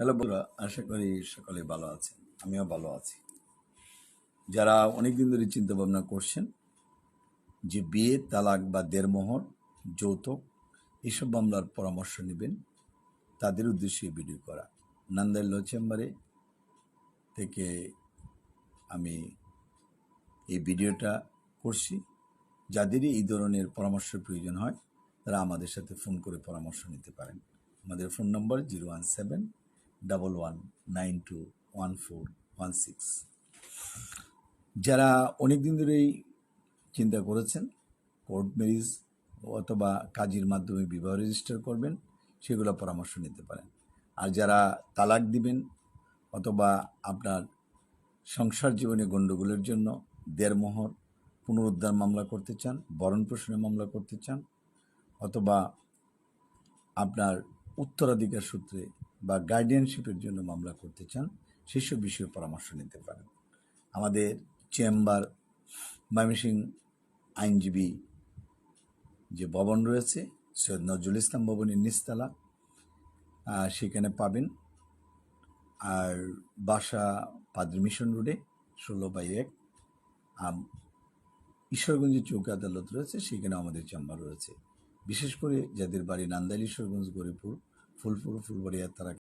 Hello বন্ধুরা, আশা করি সকলে ভালো আছেন। আমিও ভালো আছি। যারা অনেকদিন ধরে চিন্তা ভাবনা করছেন যে বিয়ে, তালাক বা দেড়মোহর, যৌতুক এইসব মামলার পরামর্শ নেবেন, তাদের উদ্দেশ্যে ভিডিও করা। নান্দাইল ল চেম্বারে থেকে আমি এই ভিডিওটা করছি। যাদেরই এই ধরনের পরামর্শের প্রয়োজন হয় তারা আমাদের সাথে ফোন করে পরামর্শ নিতে পারেন। আমাদের ফোন নম্বর 01711921416। যারা অনেক দিন ধরেই চিন্তা করেছেন কোর্ট ম্যারেজ অথবা কাজীর মাধ্যমে বিবাহ রেজিস্টার করবেন, সেগুলো পরামর্শ নিতে পারেন। আর যারা তালাক দিবেন অথবা আপনার সংসার জীবনে গণ্ডগোলের জন্য দেড়মোহর পুনরুদ্ধার মামলা করতে চান, ভরণ পোষণের মামলা করতে চান, অথবা আপনার উত্তরাধিকার সূত্রে বা গার্ডিয়ানশিপের জন্য মামলা করতে চান, সেসব বিষয়ে পরামর্শ নিতে পারেন। আমাদের চেম্বার ময়মনসিংহ আইনজীবী যে ভবন রয়েছে সৈয়দ নজরুল ইসলাম ভবনের নিচতলা, সেখানে পাবেন। আর বাসা পাদ্রী মিশন রোডে 16/1 ঈশ্বরগঞ্জে চৌকি আদালত রয়েছে, সেখানে আমাদের চেম্বার রয়েছে। বিশেষ করে যাদের বাড়ি নান্দাইল, ঈশ্বরগঞ্জ, গরিপুর, ফুলপুর, ফুলবাড়িয়া, তারা